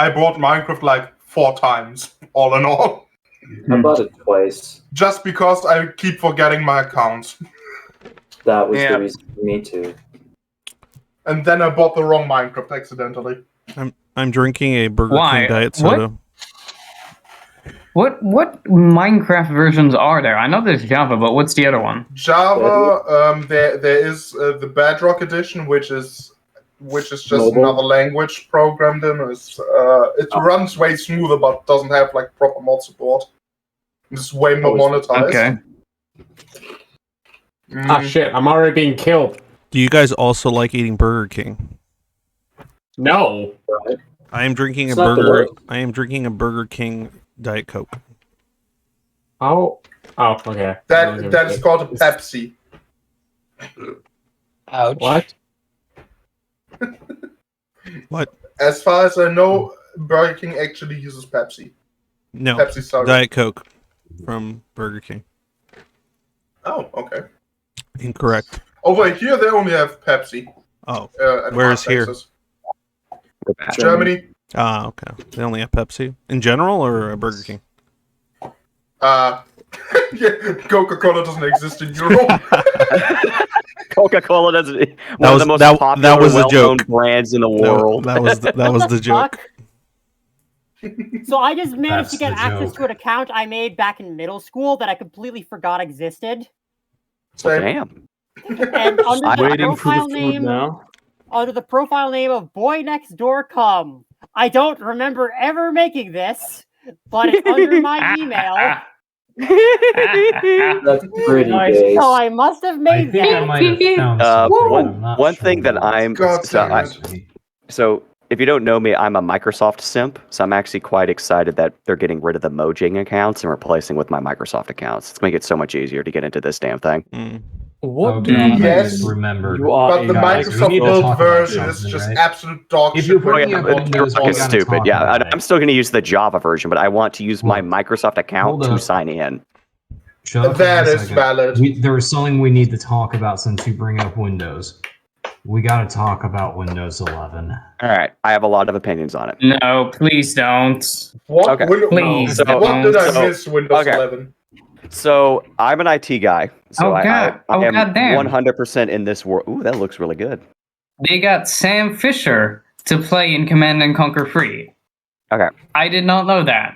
I bought Minecraft like 4 times, all in all. I bought it twice. Just because I keep forgetting my account. That was the reason for me too. And then I bought the wrong Minecraft accidentally. I'm drinking a Burger King diet soda. What Minecraft versions are there? I know there's Java, but what's the other one? Java, there is the Bedrock edition, which is just another language programmed in. It runs way smoother, but doesn't have like proper mod support. It's way more monetized. Okay. Ah shit! I'm already being killed. Do you guys also like eating Burger King? No. I am drinking a burger. I am drinking a Burger King Diet Coke. Oh, okay. That is called a Pepsi. Ouch. What? What? As far as I know, Burger King actually uses Pepsi. No, Pepsi soda. Diet Coke from Burger King. Oh, okay. Incorrect. Over here, they only have Pepsi. Oh, where's here? Germany. Ah, okay. They only have Pepsi in general, or Burger King. Yeah, Coca-Cola doesn't exist in Europe. Coca-Cola doesn't. That was the most that popular, was the well-known joke. brands in the world. That was the joke. So I just managed to get That's the access joke. to an account I made back in middle school that I completely forgot existed. Damn. And under the profile name, under the profile name of Boy Next Door Come. I don't remember ever making this, but it's under my email. That's pretty big. So I must have made that. One thing that I'm so if you don't know me, I'm a Microsoft simp, so I'm actually quite excited that they're getting rid of the Mojang accounts and replacing with my Microsoft accounts. It's make it so much easier to get into this damn thing. What do you remember? You are But the Microsoft build version is just absolute dog shit. It's stupid. Yeah, I'm still going to use the Java version, but I want to use my Microsoft account to sign in. That is valid. There was something we need to talk about since you bring up Windows. We got to talk about Windows 11. All right, I have a lot of opinions on it. No, please don't. What? Okay. Please. What did I miss? Windows 11. So I'm an IT guy. So I am goddamn. 100% in this world. Ooh, that looks really good. They got Sam Fisher to play in Command and Conquer Free. Okay. I did not know that.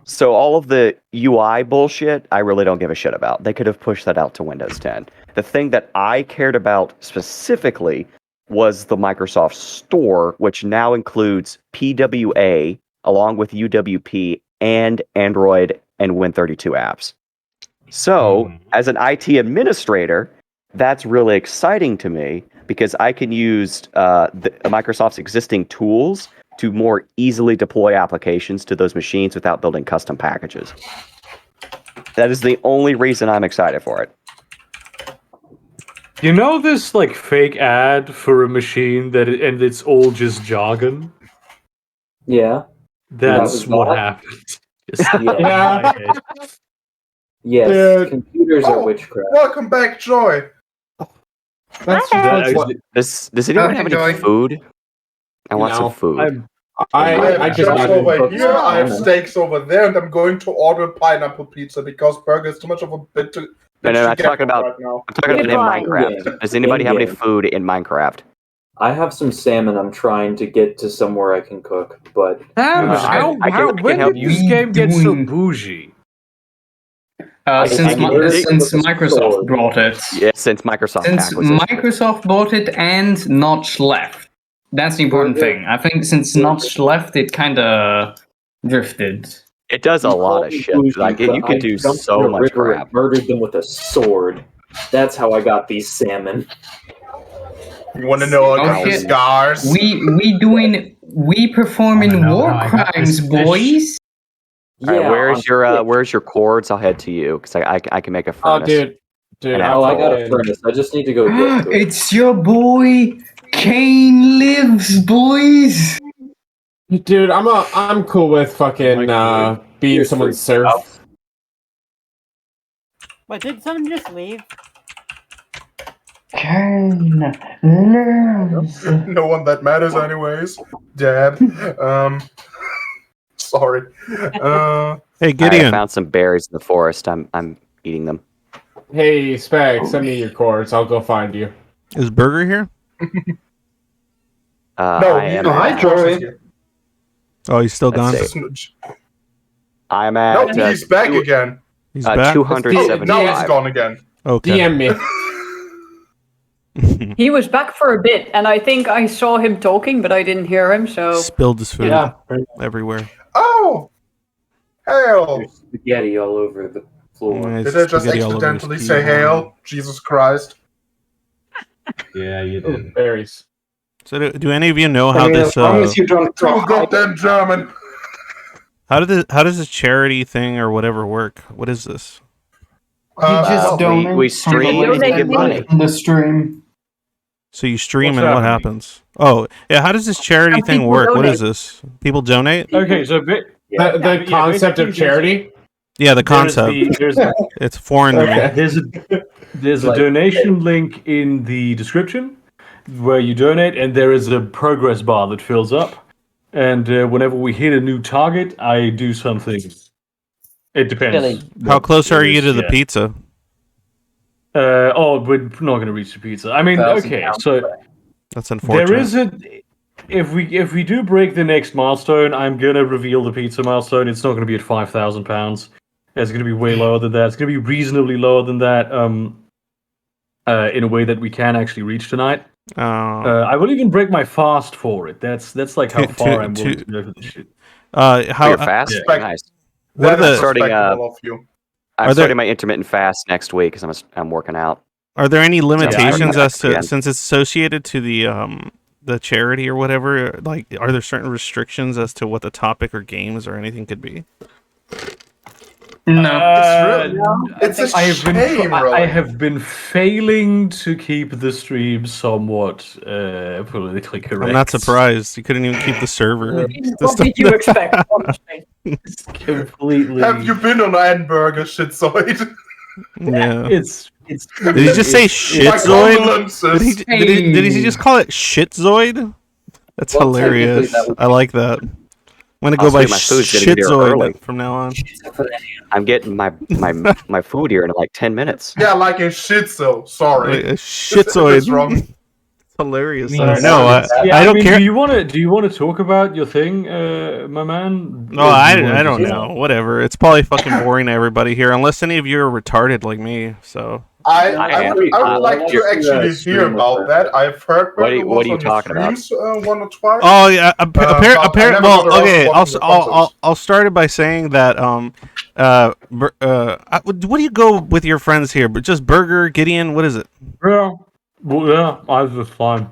So all of the UI bullshit, I really don't give a shit about. They could have pushed that out to Windows 10. The thing that I cared about specifically was the Microsoft Store, which now includes PWA along with UWP and Android and Win32 apps. So, as an IT administrator, that's really exciting to me because I can use Microsoft's existing tools to more easily deploy applications to those machines without building custom packages. That is the only reason I'm excited for it. You know this like fake ad for a machine and it's all just jargon? Yeah. That's what happened. Yeah. Yes, Dude. computers are witchcraft. Welcome back, Joy. Does anyone have any food? I want some food. I have just steaks got over here, I have steaks over there, and I'm going to order pineapple pizza because burger is too much of a bit to I'm get talking about right now. I'm talking about in Minecraft. Does anybody have any food in Minecraft? I have some salmon I'm trying to get to somewhere I can cook, but... when did this game get so bougie? Since Microsoft brought it. Yeah, since Microsoft acquisition. Microsoft bought it and Notch left. That's the important thing. I think since Notch left, it kind of drifted. It does a lot of shit. Like you could do so much crap. And murdered them with a sword. That's how I got these salmon. You want to know about the scars? We performing war crimes, boys. All right, where's your cords? I'll head to you because I can make a furnace. Dude. I got a furnace. I just need to go get to it. It's your boy Kane lives, boys. Dude, I'm cool with fucking being someone's serf. Wait, did someone just leave? No one that matters, anyways. Dad. Sorry. Hey, I Gideon. found some berries in the forest. I'm eating them. Hey, Spag, send me your cords. I'll go find you. Is Burger here? No, I am. hi, Joey. Oh, he's still gone. Let's see. I'm No, at. he's back again. He's back. 275. Now he's gone again. Okay. DM me. He was back for a bit, and I think I saw him talking, but I didn't hear him, so... Spilled his food Yeah. everywhere. Oh! Hail! There's spaghetti all over the floor. Yeah, Did I just spaghetti all over his accidentally key. say hail? Jesus Christ. Yeah, you Ooh, did. berries. So do any of you know how I mean, this as long as you don't Too goddamn German. how does this charity thing or whatever work? What is this? You just donate. we stream and Donate get money. in the stream. So you stream What's and what happening? happens? Oh, yeah. How does this charity How thing people work? What donate. is this? People donate? Okay, so The concept of charity? Yeah, the concept. It's foreign to me. Okay. There's a donation link in the description where you donate, and there is a progress bar that fills up. And whenever we hit a new target, I do something. It depends. How close are you to the Yeah. pizza? We're not going to reach the pizza. I mean, okay, so That's unfortunate. there is a. If we do break the next milestone, I'm gonna reveal the pizza milestone. It's not going to be at £5,000. It's going to be way lower than that. It's going to be reasonably lower than that. In a way that we can actually reach tonight. Oh. I will even break my fast for it. That's like how far I'm willing to go for this shit. How You're fast. yeah. Nice. What are That is the starting, respectable of you. I'm Are there- starting my intermittent fast next week because I'm working out. are there any limitations Yeah. as to since it's associated to the charity or whatever? Like, are there certain restrictions as to what the topic or games or anything could be? No. It's a I have been shame, I really. have been failing to keep the stream somewhat politically correct. I'm not surprised. You couldn't even keep the server. What did you expect, honestly? It's completely. Have you been on Hamburger, Schizoid? Yeah. It's. Did he just say My shitzoid? condolences. Did he just call it shitzoid? That's Well, hilarious. technically that I like that. I'm gonna go Also, by my food's getting here early. shitzoid from now on. I'm getting my food here in like 10 minutes. Yeah, like a schizo. Sorry. Wait, a shitzoid. It's wrong. It's hilarious. Yeah, No, I don't mean, care. Do you want to talk about your thing, my man? No, Or do you wanna I don't just- know. Whatever. It's probably fucking boring to everybody here, unless any of you are retarded like me. So I would like to actually hear about that. I've heard What are you- Burger what are you was on talking your about? streams, one or twice. Oh yeah, but I never apparently. got Well, around okay. to watching the consoles. I'll start it by saying that what do you go with your friends here? But just Burger, Gideon. What is it? Yeah, well, yeah, I was just fine.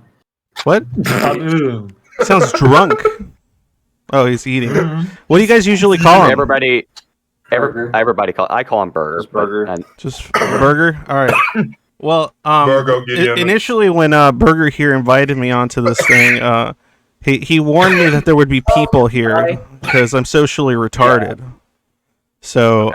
What? Sounds drunk. Oh, he's eating. What do you guys usually call him? Everybody I call him Burger. Just Burger. Just Burger. All right. Well, Burger, Gideon. initially when Burger here invited me onto this thing, he warned me that there would be people here because I'm socially retarded. So,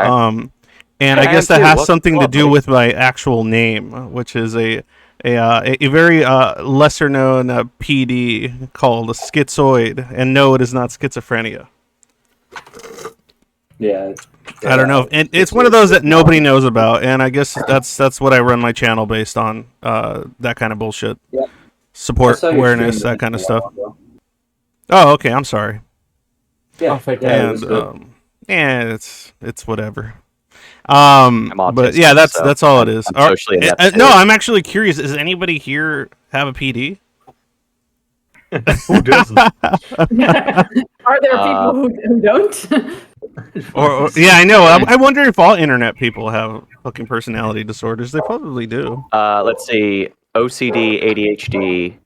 and I guess that has something to do with my actual name, which is a very lesser known PD called a Schizoid, and no, it is not schizophrenia. Yeah. I don't know, and it's one of those that nobody knows about, and I guess that's what I run my channel based on, that kind of bullshit. Yeah. Support, I saw your awareness, stream that kind of a stuff. while ago. Oh, okay, I'm sorry. Yeah, I'll take yeah, that. it was And good. it's whatever. I'm But autistic, yeah, that's so all it is. I'm socially inept, No, too. I'm actually curious. Does anybody here have a PD? Who doesn't? Are there people who don't? Or yeah, I know. I wonder if all internet people have fucking personality disorders. They probably do. Let's see, OCD, ADHD,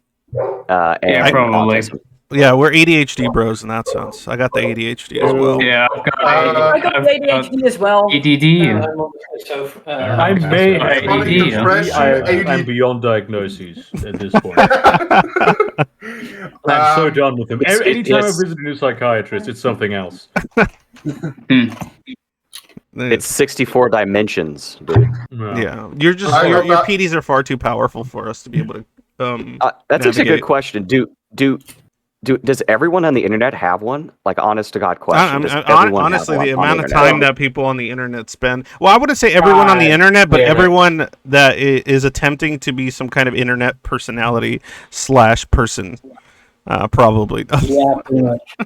and Yeah, probably. autism. Yeah, we're ADHD bros in that sense. I got the ADHD as well. Yeah, I've got I got ADHD as well. ADD. I may have ADD, ADHD. I'm beyond diagnoses at this point. I'm so done with him. Anytime I visit a new psychiatrist, it's something else. It's 64 dimensions, dude. Yeah, your PDs are far too powerful for us to be able to. That's actually a good question. Does everyone on the internet have one? Like, honest to God question. Honestly, the amount of time that people on the internet spend. Well, I wouldn't say everyone on the internet, but everyone that is attempting to be some kind of internet personality / person, probably. Yeah, pretty much.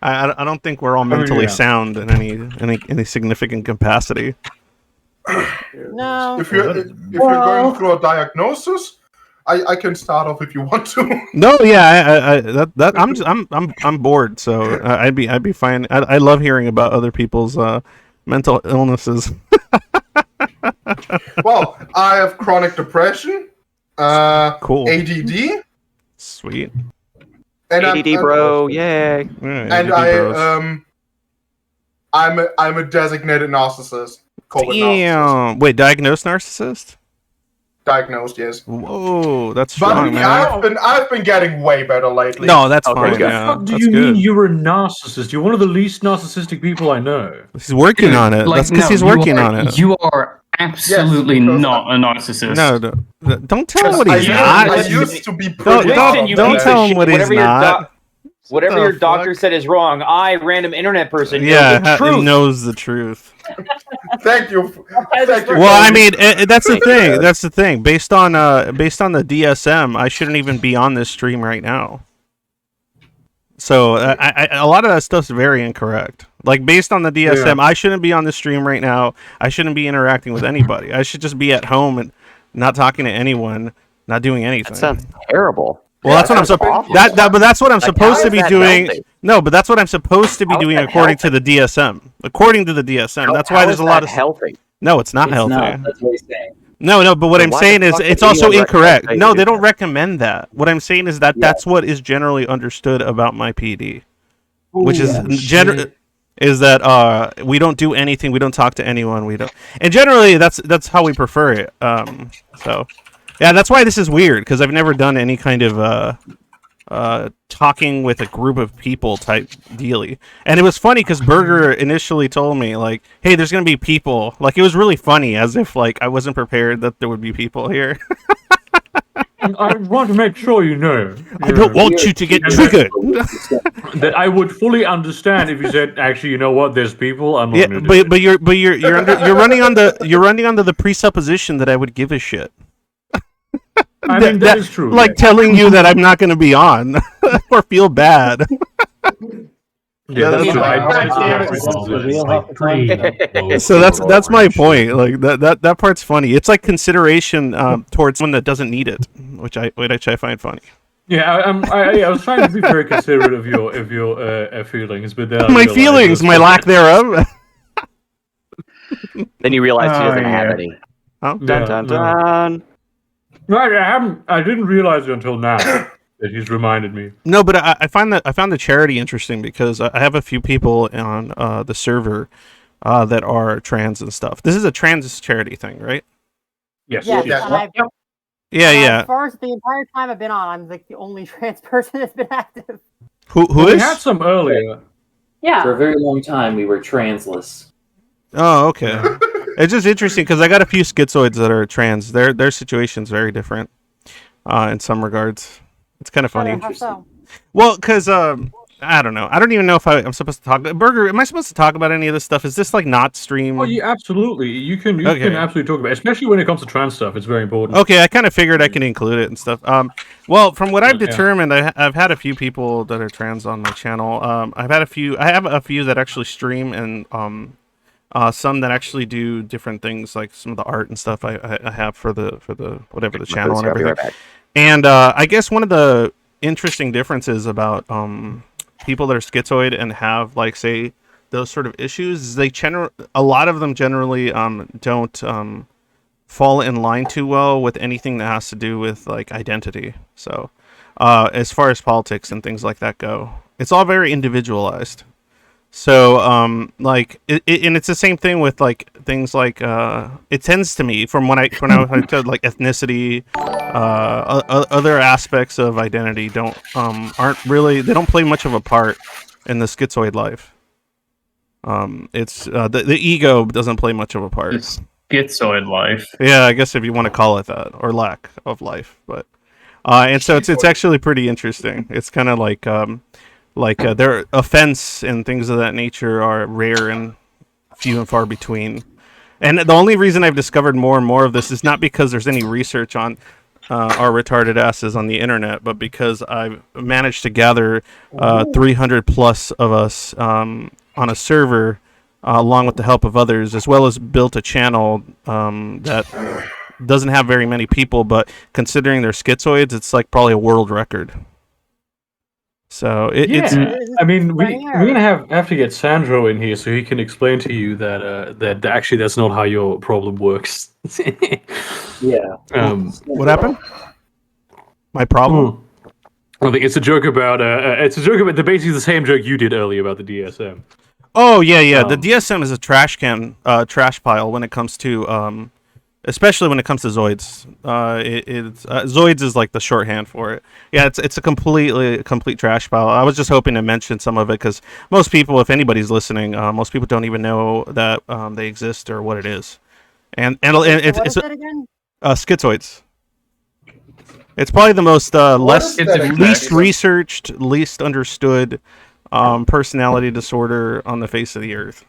I don't think we're all mentally sound in any significant capacity. No. If you're going through a diagnosis, I can start off if you want to. No, yeah, I'm bored, so I'd be fine. I love hearing about other people's mental illnesses. Well, I have chronic depression. Cool. ADD. Sweet. And ADD, bro, yay! And I'm a designated narcissist. Damn. Wait, diagnosed narcissist? Diagnosed, yes. Whoa, that's strong, man. I've been getting way better lately. No, that's fine. Yeah, what do you mean you're a narcissist? You're one of the least narcissistic people I know. He's working on it. That's because he's working on it. You are absolutely not a narcissist. No, don't tell him what he's not. I used to be pretty. Don't tell him what he's not. Whatever your doctor said is wrong. Random internet person, knows the truth. Thank you. Well, I mean, that's the thing. That's the thing. Based on the DSM, I shouldn't even be on this stream right now. So a lot of that stuff's very incorrect. Like, based on the DSM, I shouldn't be on the stream right now. I shouldn't be interacting with anybody. I should just be at home and not talking to anyone, not doing anything. That sounds terrible. Well, that's what I'm supposed. But that's what I'm supposed to be doing. Healthy? No, but that's what I'm supposed to be doing according to the DSM. According to the DSM, that's why there's a lot of healthy. No, it's not healthy. That's what he's saying. No, but what I'm saying is it's also incorrect. No, they don't recommend that. What I'm saying is that that's what is generally understood about my PD, which is is that we don't do anything, we don't talk to anyone, we don't, and generally that's how we prefer it. So. Yeah, that's why this is weird, because I've never done any kind of talking with a group of people type dealy. And it was funny, because Burger initially told me, like, hey, there's going to be people. Like, it was really funny, as if, like, I wasn't prepared that there would be people here. I want to make sure you know. I don't want you to get triggered. That I would fully understand if you said, actually, you know what, there's people. I'm not yeah, but you're running under the presupposition that I would give a shit. I mean, that is true. Like telling you that I'm not going to be on or feel bad. Yeah, that's true. So that's my point. Like that part's funny. It's like consideration towards someone that doesn't need it, which I find funny. Yeah, I was trying to be very considerate of your feelings, but then my feelings, my lack thereof. Then you realize he doesn't have any. Oh, dun dun. No, I didn't realize it until now that he's reminded me. No, but I found the charity interesting because I have a few people on the server that are trans and stuff. This is a trans charity thing, right? Yes. Yeah. As far as the entire time I've been on, I'm like the only trans person that's been active. Who is? We had some earlier. Yeah. For a very long time, we were transless. Oh, okay. It's just interesting because I got a few schizoids that are trans. Their situation's very different in some regards. It's kind of funny. How so? Well, because I don't know. I don't even know if I'm supposed to talk. Burger, am I supposed to talk about any of this stuff? Is this like not stream? Oh, yeah, absolutely. You can absolutely talk about it, especially when it comes to trans stuff. It's very important. Okay, I kind of figured I can include it and stuff. Well, from what I've determined, I've had a few people that are trans on my channel. I have a few that actually stream and some that actually do different things, like some of the art and stuff I have for the whatever the channel and everything. And I guess one of the interesting differences about people that are schizoid and have, like, say, those sort of issues, a lot of them generally don't fall in line too well with anything that has to do with, like, identity. So as far as politics and things like that go, it's all very individualized. So like and it's the same thing with, like, things like it tends to me from when I said, like, ethnicity, other aspects of identity aren't really, they don't play much of a part in the schizoid life. It's the ego doesn't play much of a part. It's schizoid life. Yeah, I guess if you want to call it that, or lack of life, but and so it's actually pretty interesting. It's kind of like their offense and things of that nature are rare and few and far between. And the only reason I've discovered more and more of this is not because there's any research on our retarded asses on the internet, but because I've managed to gather 300 plus of us on a server, along with the help of others, as well as built a channel that doesn't have very many people, but considering they're schizoids, it's like probably a world record. So it's. I mean, we're gonna have to get Sandro in here so he can explain to you that actually that's not how your problem works. Yeah. What happened? My problem? I think it's a joke about basically the same joke you did earlier about the DSM. Oh yeah. The DSM is a trash pile when it comes to especially when it comes to zoids. Zoids is like the shorthand for it. Yeah, it's a complete trash pile. I was just hoping to mention some of it because most people, if anybody's listening, most people don't even know that they exist or what it is. And it's again? Schizoids. It's probably the most least researched, least understood personality disorder on the face of the earth.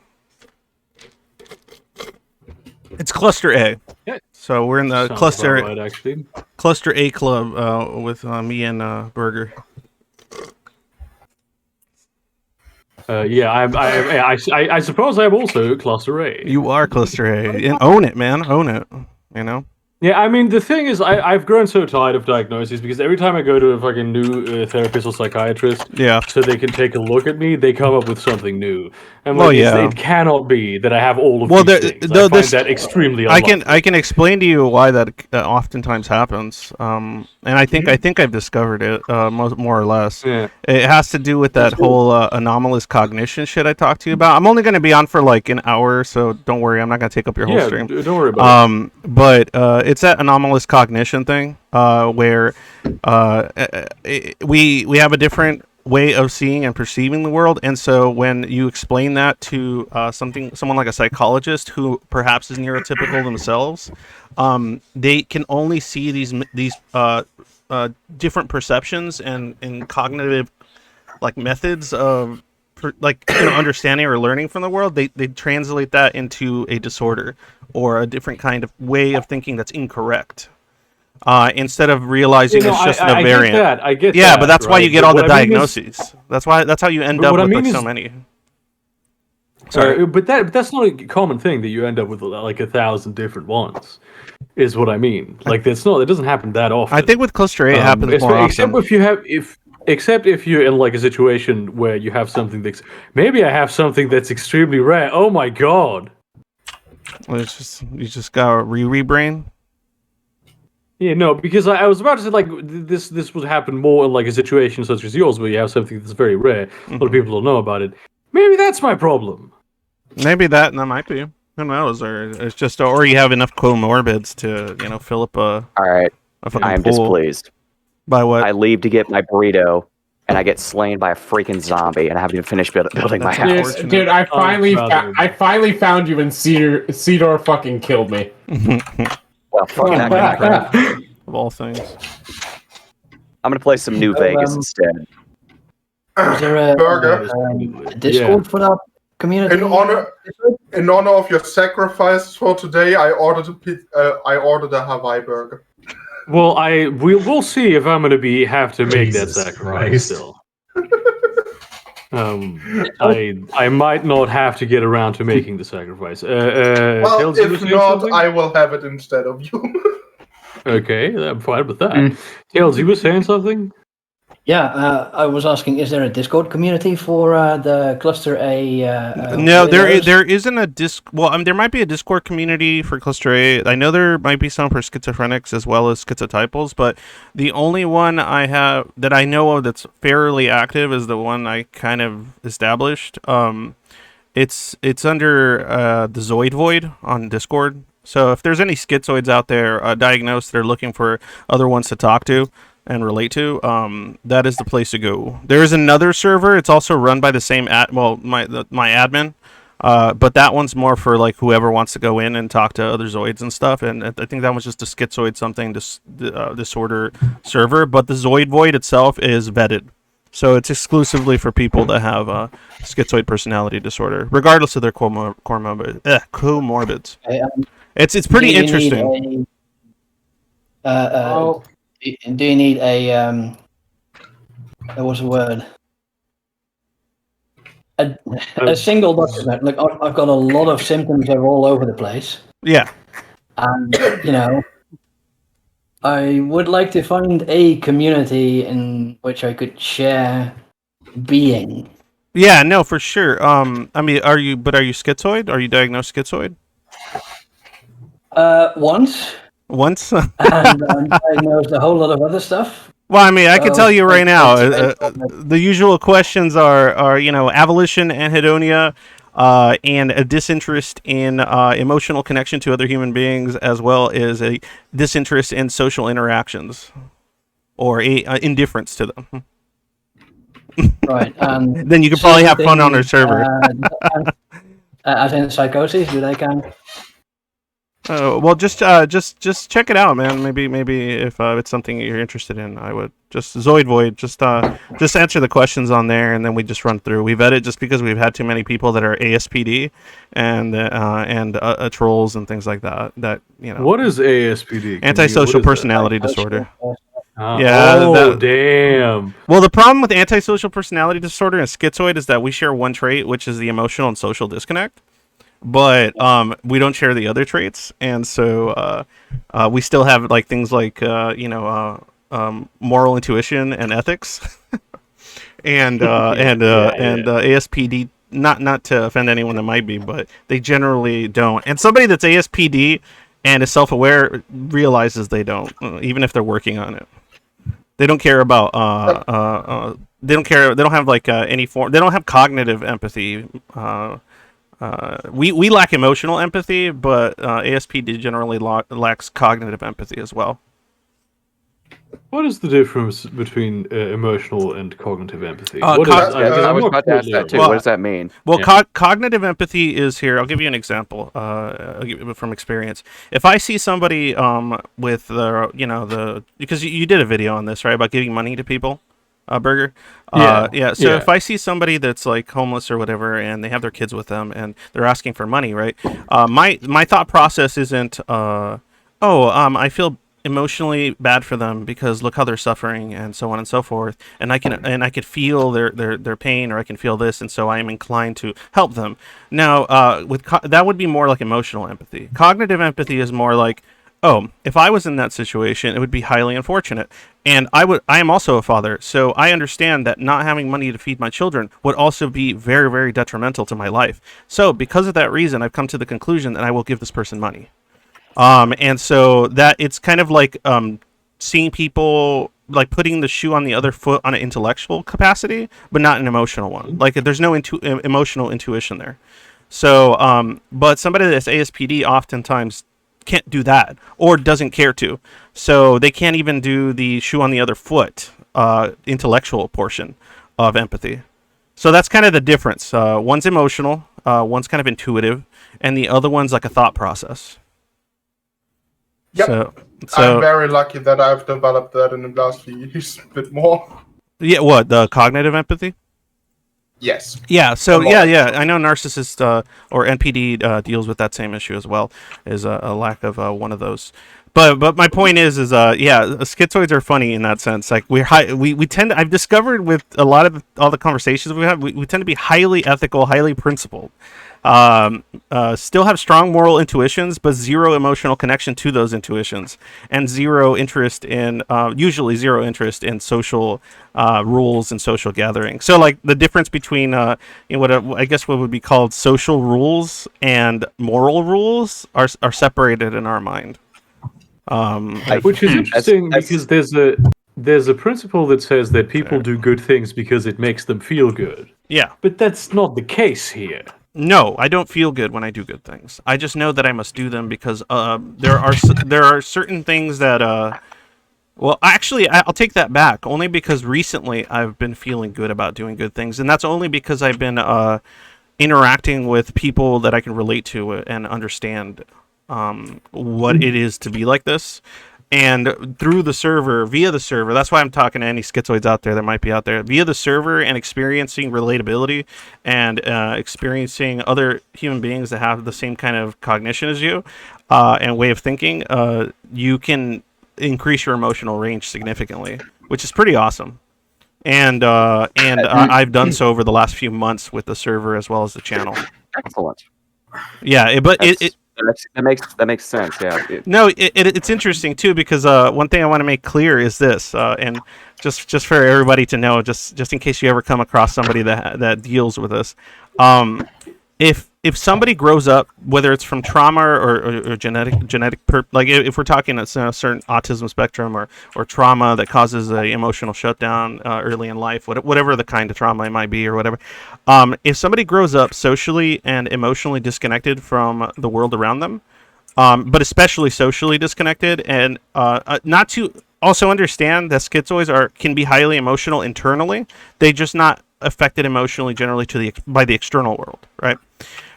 It's cluster A. Yeah. So we're in the Sounds cluster about right, actually. cluster A club with me and Burger. I suppose I'm also cluster A. You are cluster A, and own it, man. Own it. You know. Yeah, I mean, the thing is, I've grown so tired of diagnoses because every time I go to a fucking new therapist or psychiatrist, so they can take a look at me, they come up with something new. And it cannot be that I have all of these things. I find that extremely unlikely. I can explain to you why that oftentimes happens, and I think I've discovered it more or less. Yeah. It has to do with that whole anomalous cognition shit I talked to you about. I'm only going to be on for like an hour, so don't worry, I'm not going to take up your whole stream. Don't worry about it. But it's that anomalous cognition thing where we have a different way of seeing and perceiving the world, and so when you explain that to someone like a psychologist who perhaps is neurotypical themselves, they can only see these different perceptions and cognitive like methods of understanding or learning from the world. They translate that into a disorder or a different kind of way of thinking that's incorrect. Instead of realizing it's just a variant. I get yeah, that, but that's why right? you get But all the what I mean diagnoses. That's how you end up with so many. Sorry, but that's not a common thing that you end up with like 1,000 different ones. Is what I mean. Like it doesn't happen that often. I think with cluster A it happens more often. Except if you're in like a situation where you have something that's maybe I have something that's extremely rare. Oh my god. Well, you just got a re-brain. Yeah, no, because I was about to say like this would happen more in like a situation such as yours where you have something that's very rare. A lot of people don't know about it. Maybe that's my problem. Maybe that might be. Who knows? Or it's just, or you have enough comorbids to fill up a. All right. I am displeased. By what? I leave to get my burrito, and I get slain by a freaking zombie, and I haven't even finised building my house. Dude, I finally found you, and Cedar fucking killed me. Well, fucking that of all things. I'm gonna play some New Vegas instead. Is there a Discord for that community? In honor of your sacrifices for today, I ordered a Hawaii burger. Well, we'll see if I'm gonna have to make that sacrifice still. I might not have to get around to making the sacrifice. Well, if not, I will have it instead of you. Okay, I'm fine with that. Tails, you were saying something? Yeah, I was asking, is there a Discord community for the Cluster A? No, there isn't a Well, there might be a Discord community for Cluster A. I know there might be some for schizophrenics as well as schizotypals, but the only one I have that I know of that's fairly active is the one I kind of established. It's under the Zoid Void on Discord. So if there's any schizoids out there diagnosed, they're looking for other ones to talk to and relate to, that is the place to go. There is another server. It's also run by the same my admin, But that one's more for like whoever wants to go in and talk to other zoids and stuff. And I think that one's just a schizoid something disorder server. But the zoid void itself is vetted, so it's exclusively for people that have schizoid personality disorder, regardless of their comorbids. It's pretty interesting. Do you need a what's the word? A single document. Like I've got a lot of symptoms that are all over the place. Yeah. And I would like to find a community in which I could share being. Yeah, no, for sure. I mean, are you schizoid? Are you diagnosed schizoid? Once. Once? And I'm diagnosed a whole lot of other stuff. Well, I mean, I can tell you right now, the usual questions are avolition, anhedonia, and a disinterest in emotional connection to other human beings, as well as a disinterest in social interactions, or a indifference to them. Right. Then you can probably have fun on our server. As in psychosis, do they count? Well, just check it out, man. Maybe if it's something you're interested in, I would just Zoid Void. Just answer the questions on there, and then we just run through. We vet it just because we've had too many people that are ASPD and trolls and things like that. That What is ASPD? Antisocial personality disorder. Damn. Well, the problem with antisocial personality disorder and schizoid is that we share one trait, which is the emotional and social disconnect. But we don't share the other traits, and so we still have like things like moral intuition and ethics, and ASPD. Not to offend anyone that might be, but they generally don't. And somebody that's ASPD and is self-aware realizes they don't, even if they're working on it. They don't care about. They don't care. They don't have like any form. They don't have cognitive empathy. We lack emotional empathy, but ASPD generally lacks cognitive empathy as well. What is the difference between emotional and cognitive empathy? I was about to ask that too. What does that mean? Well, cognitive empathy is here. I'll give you an example from experience. If I see somebody with because you did a video on this, right, about giving money to people. Burger. So if I see somebody that's like homeless or whatever, and they have their kids with them, and they're asking for money, right? My thought process isn't, I feel emotionally bad for them because look how they're suffering, and so on and so forth, and I could feel their pain, or I can feel this, and so I am inclined to help them. Now, that would be more like emotional empathy. Cognitive empathy is more like, if I was in that situation, it would be highly unfortunate. And I am also a father, so I understand that not having money to feed my children would also be very, very detrimental to my life. So because of that reason, I've come to the conclusion that I will give this person money. And so that it's kind of like seeing people, like putting the shoe on the other foot on an intellectual capacity, but not an emotional one. Like there's no emotional intuition there. So, but somebody that's ASPD oftentimes can't do that, or doesn't care to, so they can't even do the shoe on the other foot intellectual portion of empathy. So that's kind of the difference. One's emotional, one's kind of intuitive, and the other one's like a thought process. Yep. So I'm very lucky that I've developed that in the last few years a bit more. Yeah, what, the cognitive empathy? Yes. Yeah. So yeah. I know narcissist or NPD deals with that same issue as well, is a lack of one of those. But my point is schizoids are funny in that sense. Like we tend to, I've discovered with a lot of all the conversations we have, we tend to be highly ethical, highly principled. Still have strong moral intuitions, but zero emotional connection to those intuitions, and usually zero interest in social rules and social gatherings. So like the difference between what I guess what would be called social rules and moral rules are separated in our mind. Which is interesting because there's a principle that says that people do good things because it makes them feel good. Yeah. But that's not the case here. No, I don't feel good when I do good things. I just know that I must do them because there are certain things that well, actually, I'll take that back. Only because recently I've been feeling good about doing good things, and that's only because I've been interacting with people that I can relate to and understand what it is to be like this. And through the server, via the server, that's why I'm talking to any schizoids out there that might be out there, via the server and experiencing relatability and experiencing other human beings that have the same kind of cognition as you and way of thinking, you can increase your emotional range significantly, which is pretty awesome. And I've done so over the last few months with the server as well as the channel. Excellent. Yeah, that makes sense. Yeah. It's interesting too because one thing I want to make clear is this, and just for everybody to know, just in case you ever come across somebody that deals with this, if somebody grows up, whether it's from trauma or genetic like if we're talking a certain autism spectrum or trauma that causes a emotional shutdown early in life, whatever the kind of trauma it might be or whatever, if somebody grows up socially and emotionally disconnected from the world around them, but especially socially disconnected, and not to also understand that schizoids can be highly emotional internally, they just not affected emotionally generally by the external world, right?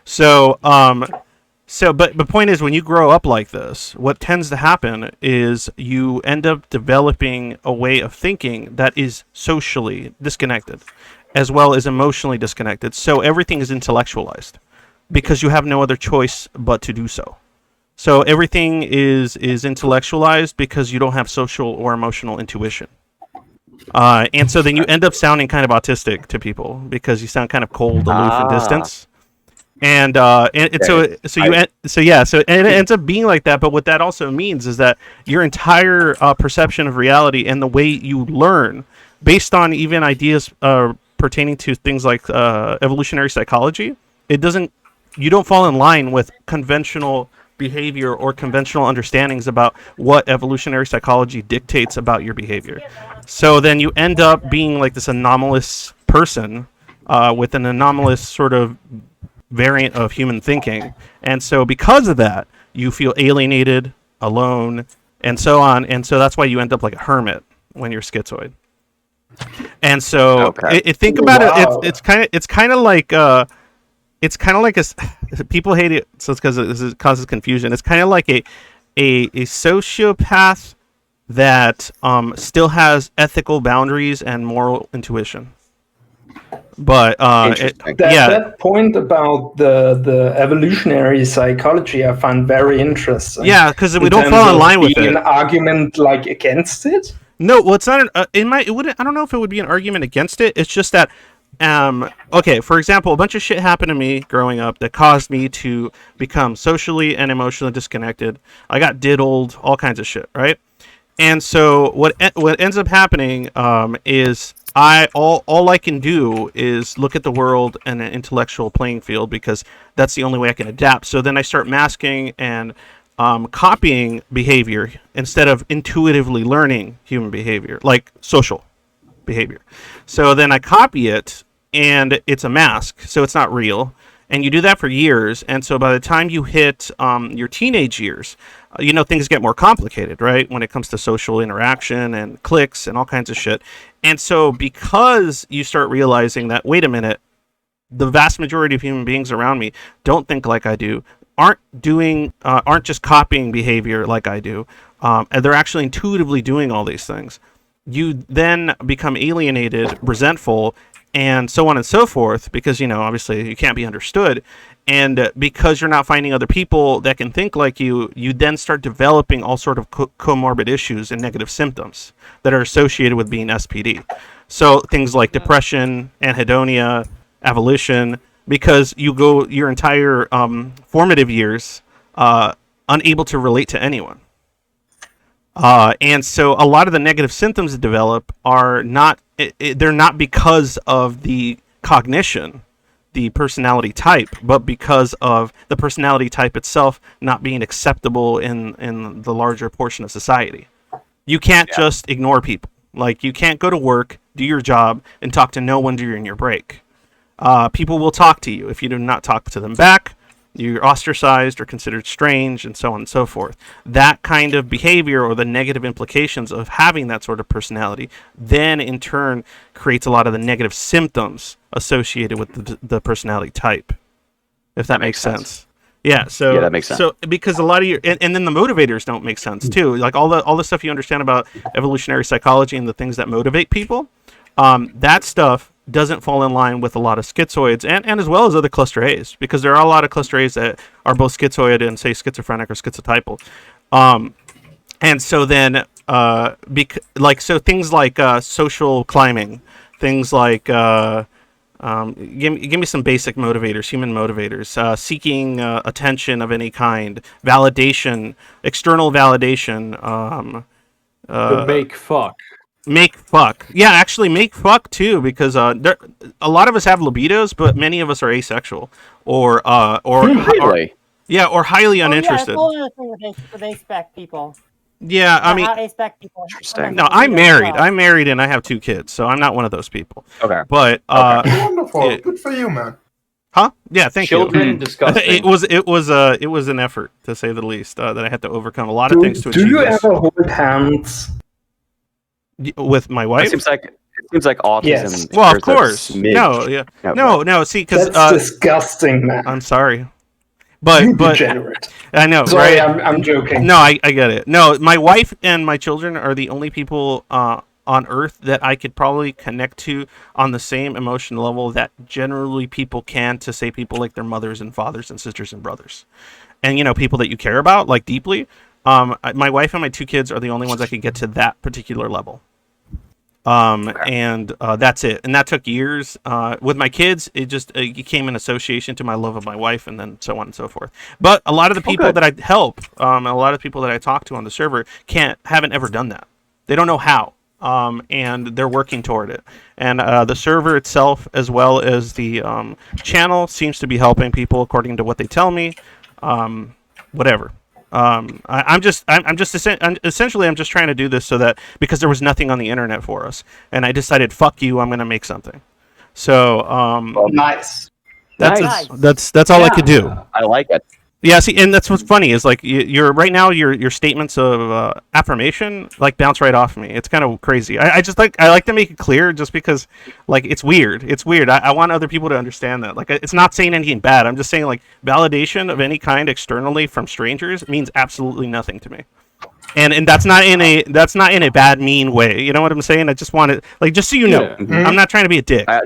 So, but the point is, when you grow up like this, what tends to happen is you end up developing a way of thinking that is socially disconnected, as well as emotionally disconnected. So everything is intellectualized, because you have no other choice but to do so. So everything is intellectualized because you don't have social or emotional intuition. And so then you end up sounding kind of autistic to people because you sound kind of cold, aloof, and distant. And so it ends up being like that. But what that also means is that your entire perception of reality and the way you learn, based on even ideas pertaining to things like evolutionary psychology, you don't fall in line with conventional behavior or conventional understandings about what evolutionary psychology dictates about your behavior. So then you end up being like this anomalous person with an anomalous sort of variant of human thinking. And so because of that, you feel alienated, alone, and so on. And so that's why you end up like a hermit when you're schizoid. And so think about it. It's kind of like people hate it, so it's because it causes confusion. It's kind of like a sociopath that still has ethical boundaries and moral intuition. But that point about the evolutionary psychology, I find very interesting. Yeah, because we don't fall in line with it. An argument like against it? No, well, it's not. I don't know if it would be an argument against it. It's just that. Okay, for example, a bunch of shit happened to me growing up that caused me to become socially and emotionally disconnected. I got diddled, all kinds of shit, right? And so what ends up happening is all I can do is look at the world in an intellectual playing field because that's the only way I can adapt. So then I start masking and copying behavior instead of intuitively learning human behavior, like social behavior. So then I copy it and it's a mask, so it's not real. And you do that for years, and so by the time you hit your teenage years, things get more complicated, right? When it comes to social interaction and cliques and all kinds of shit. And so because you start realizing that, wait a minute, the vast majority of human beings around me don't think like I do, aren't just copying behavior like I do, and they're actually intuitively doing all these things. You then become alienated, resentful, and so on and so forth, because, obviously you can't be understood. And because you're not finding other people that can think like you then start developing all sort of comorbid issues and negative symptoms that are associated with being SPD. So things like depression, anhedonia, avolition, because you go your entire formative years unable to relate to anyone. And so a lot of the negative symptoms that develop are they're not because of the cognition, the personality type, but because of the personality type itself not being acceptable in the larger portion of society. You can't just ignore people. Like, you can't go to work, do your job, and talk to no one during your break. People will talk to you. If you do not talk to them back, you're ostracized or considered strange, and so on and so forth. That kind of behavior, or the negative implications of having that sort of personality, then in turn creates a lot of the negative symptoms associated with the personality type, if that makes sense. Yeah, so that makes sense. So because a lot of your and then the motivators don't make sense too. Like all the stuff you understand about evolutionary psychology and the things that motivate people, that stuff doesn't fall in line with a lot of schizoids and as well as other cluster A's, because there are a lot of cluster A's that are both schizoid and say schizophrenic or schizotypal. And so then so things like social climbing, things like give me some basic motivators, human motivators, seeking attention of any kind, validation, external validation. Make fuck. Make fuck. Yeah, actually make fuck too, because a lot of us have libidos, but many of us are asexual or really? or highly uninterested. Yeah, that's the thing with A-spec people. Yeah, I mean, A-spec people. no, I'm married. I'm married and I have 2 kids, so I'm not one of those people. Okay. But wonderful. Good for you, man. Huh? Yeah, thank Children, you. disgusting. It was an effort, to say the least, that I had to overcome a lot of things to achieve Do you this. ever hold hands? With my wife? It seems like autism. Yes. Well, of course. No. See, because that's disgusting, man. I'm sorry, but degenerate. I know. Sorry, right? I'm joking. No, I get it. No, my wife and my children are the only people on Earth that I could probably connect to on the same emotional level that generally people can to, say, people like their mothers and fathers and sisters and brothers, and people that you care about like deeply. My wife and my 2 kids are the only ones I could get to that particular level. And that's it. And that took years. With my kids, it came in association to my love of my wife, and then so on and so forth. But a lot of the people that I help, a lot of people that I talk to on the server haven't ever done that. They don't know how. And they're working toward it. And the server itself, as well as the channel, seems to be helping people according to what they tell me. Whatever. I'm just trying to do this so that, because there was nothing on the internet for us, and I decided, fuck you, I'm gonna make something. So nice. That's all I could do. I like it. Yeah, see, and that's what's funny is like you're right now your statements of affirmation like bounce right off me. It's kind of crazy. I like to make it clear, just because like it's weird. It's weird. I want other people to understand that. Like, it's not saying anything bad. I'm just saying, like, validation of any kind externally from strangers means absolutely nothing to me. And that's not in a bad, mean way. You know what I'm saying? I just want it, like, just so you know. Yeah. Mm-hmm. I'm not trying to be a dick. I'm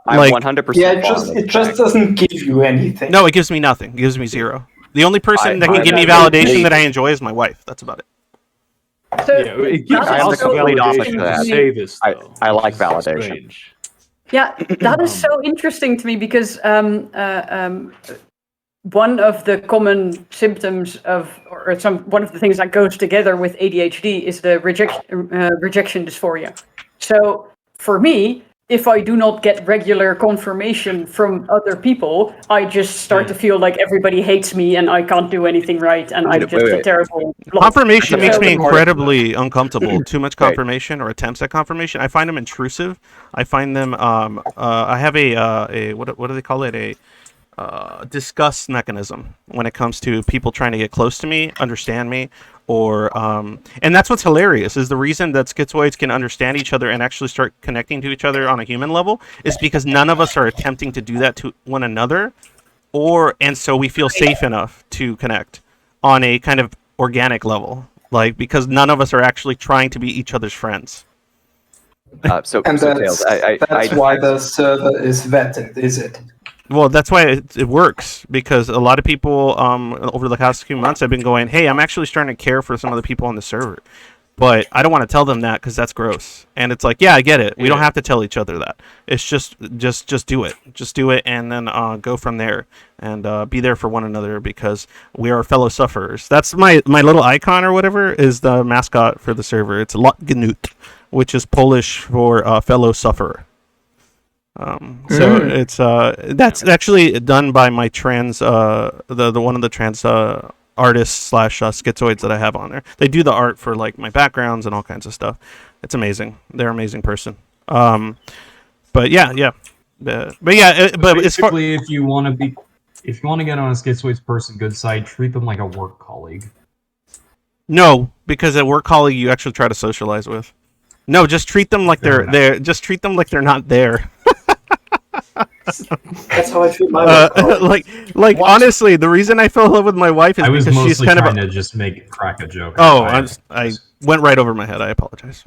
Like, 100%. Yeah, it just doesn't give you anything. No, it gives me nothing. It gives me zero. The only person that can give me I validation that I enjoy is my wife. That's about it. So it gives I am the us complete opposite validation of that. to say this, though. I like This is validation. strange. Yeah, that is so interesting to me, because one of the common symptoms one of the things that goes together with ADHD is the rejection dysphoria. So for me, if I do not get regular confirmation from other people, I just start to feel like everybody hates me and I can't do anything right, and I'm just a terrible. Confirmation makes me incredibly uncomfortable. Too much confirmation or attempts at confirmation, I find them intrusive. I find them. I have a what do they call it? A disgust mechanism when it comes to people trying to get close to me, understand me, or and that's what's hilarious, is the reason that schizoids can understand each other and actually start connecting to each other on a human level is because none of us are attempting to do that to one another, and so we feel safe enough to connect on a kind of organic level, like, because none of us are actually trying to be each other's friends. That's why the server is vetted, is it? Well, that's why it works, because a lot of people over the past few months have been going, hey, I'm actually starting to care for some of the people on the server. But I don't want to tell them that because that's gross. And it's like, yeah, I get it. We don't have to tell each other that. It's just do it. Just do it, and then go from there and be there for one another, because we are fellow sufferers. That's my little icon or whatever is the mascot for the server. It's Lotgenut, which is Polish for fellow sufferer. So it's that's actually done by my trans the one of the trans artists / schizoids that I have on there. They do the art for like my backgrounds and all kinds of stuff. It's amazing. They're an amazing person. But yeah, but basically, if you want to get on a schizoid's person good side, treat them like a work colleague. No, because a work colleague you actually try to socialize with. No, just treat them like they're just treat them like they're not there. That's how I treat my wife. like honestly, the reason I fell in love with my wife is I was because she's mostly kind trying of to just crack a joke. Oh, I went right over my head. I apologize.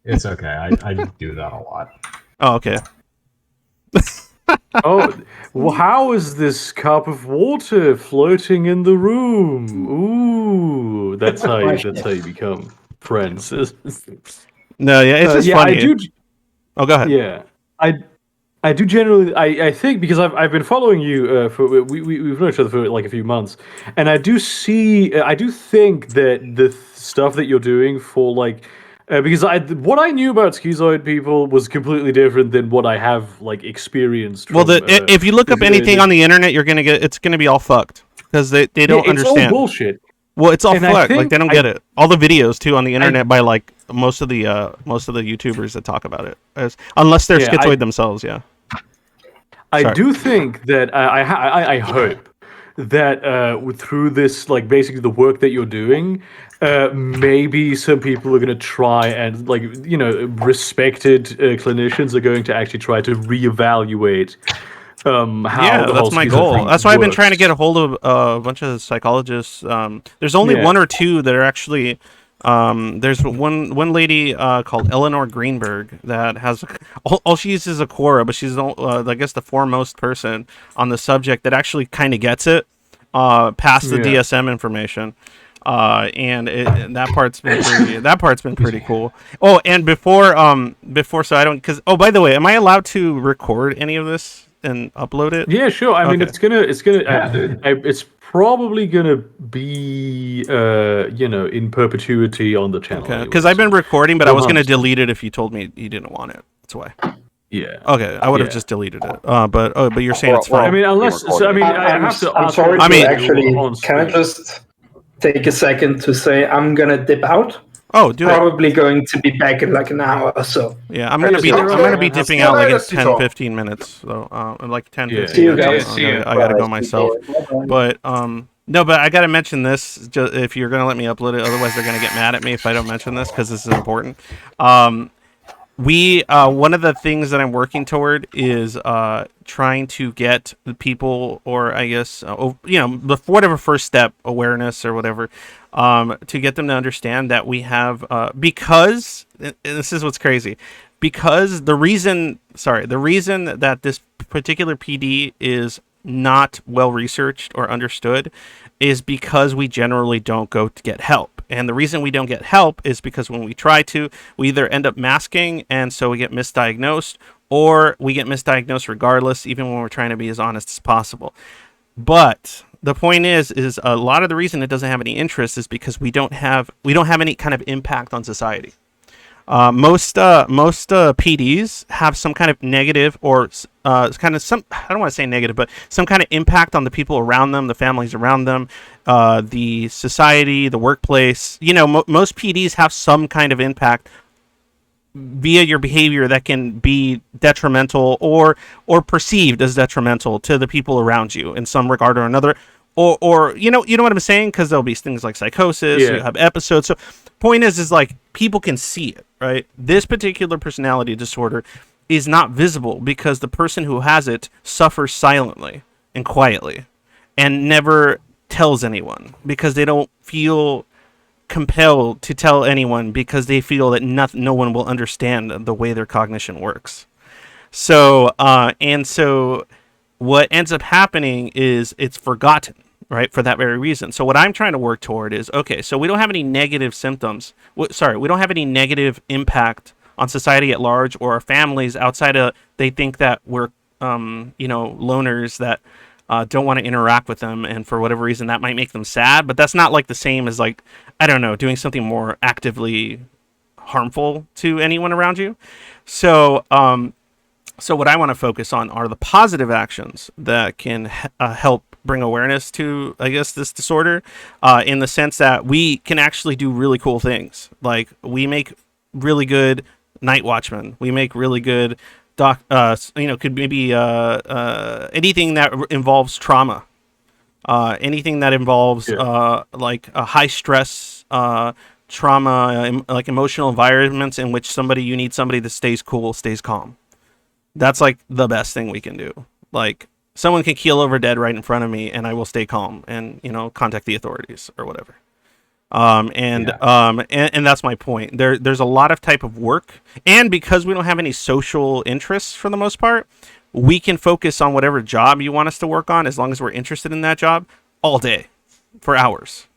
It's okay. I do that a lot. Oh, okay. Oh, well, how is this cup of water floating in the room? Ooh, that's how you become friends. No, yeah, it's just funny. Oh, go ahead. Yeah, I do generally. I think because I've been following you for we've known each other for like a few months, and I do think that the stuff that you're doing for like. Because what I knew about Schizoid people was completely different than what I have like experienced. Well, if you look up anything on the internet, it's gonna be all fucked because they don't understand. It's all bullshit. Well, it's all fucked. Like they don't get it. All the videos too on the internet by like most of the YouTubers that talk about it, unless they're Schizoid themselves. Yeah. I do think that I hope that through this, like basically the work that you're doing, maybe some people are going to try and respected clinicians are going to actually try to reevaluate how that's my goal. That's why I've been trying to get a hold of a bunch of psychologists. There's only one or two that are actually. There's one lady called Eleanor Greenberg that has all she uses is a Quora, but she's I guess the foremost person on the subject that actually kind of gets it past the DSM information. And that part's been pretty cool. Oh, and before so I don't because by the way, am I allowed to record any of this and upload it? Yeah, sure. I mean, it's probably gonna be in perpetuity on the channel. Okay, because I've been recording, but I was gonna delete it if you told me you didn't want it. That's why. Yeah. Okay, I would have just deleted it. But you're saying it's fine. I mean, I'm sorry. Can I just take a second to say I'm gonna dip out? Oh, do Probably going to be back in like an hour or so. Yeah, I'm gonna be dipping out like in 10-15 minutes. So like 10-15 minutes. I gotta go myself. But no, but I gotta mention this if you're gonna let me upload it. Otherwise, they're gonna get mad at me if I don't mention this because this is important. One of the things that I'm working toward is trying to get the people, or I guess whatever first step, awareness or whatever, to get them to understand that we have because and this is what's crazy, because the reason that this particular PD is not well researched or understood is because we generally don't go to get help. And the reason we don't get help is because when we try to, we either end up masking, and so we get misdiagnosed, or we get misdiagnosed regardless, even when we're trying to be as honest as possible. But the point is a lot of the reason it doesn't have any interest is because we don't have any kind of impact on society. Most PDs have some kind of negative or kind of some, I don't want to say negative, but some kind of impact on the people around them, the families around them, the society, the workplace. Most PDs have some kind of impact via your behavior that can be detrimental or perceived as detrimental to the people around you in some regard or another. Or you know what I'm saying? Because there'll be things like psychosis, you have episodes. So point is like people can see it, right? This particular personality disorder is not visible because the person who has it suffers silently and quietly and never tells anyone because they don't feel compelled to tell anyone because they feel that no one will understand the way their cognition works. So what ends up happening is it's forgotten, right, for that very reason. So what I'm trying to work toward is, okay, so we don't have any negative symptoms. We don't have any negative impact on society at large or our families outside of, they think that we're, loners that don't want to interact with them. And for whatever reason, that might make them sad. But that's not like the same as like, I don't know, doing something more actively harmful to anyone around you. So what I want to focus on are the positive actions that can help bring awareness to, I guess, this disorder, in the sense that we can actually do really cool things. Like we make really good night watchmen. We make really good could maybe anything that involves trauma, anything that involves like a high stress trauma, like emotional environments in which you need somebody that stays cool, stays calm. That's like the best thing we can do. Like someone can keel over dead right in front of me, and I will stay calm and contact the authorities or whatever. And that's my point. There's a lot of type of work, and because we don't have any social interests for the most part, we can focus on whatever job you want us to work on as long as we're interested in that job all day for hours.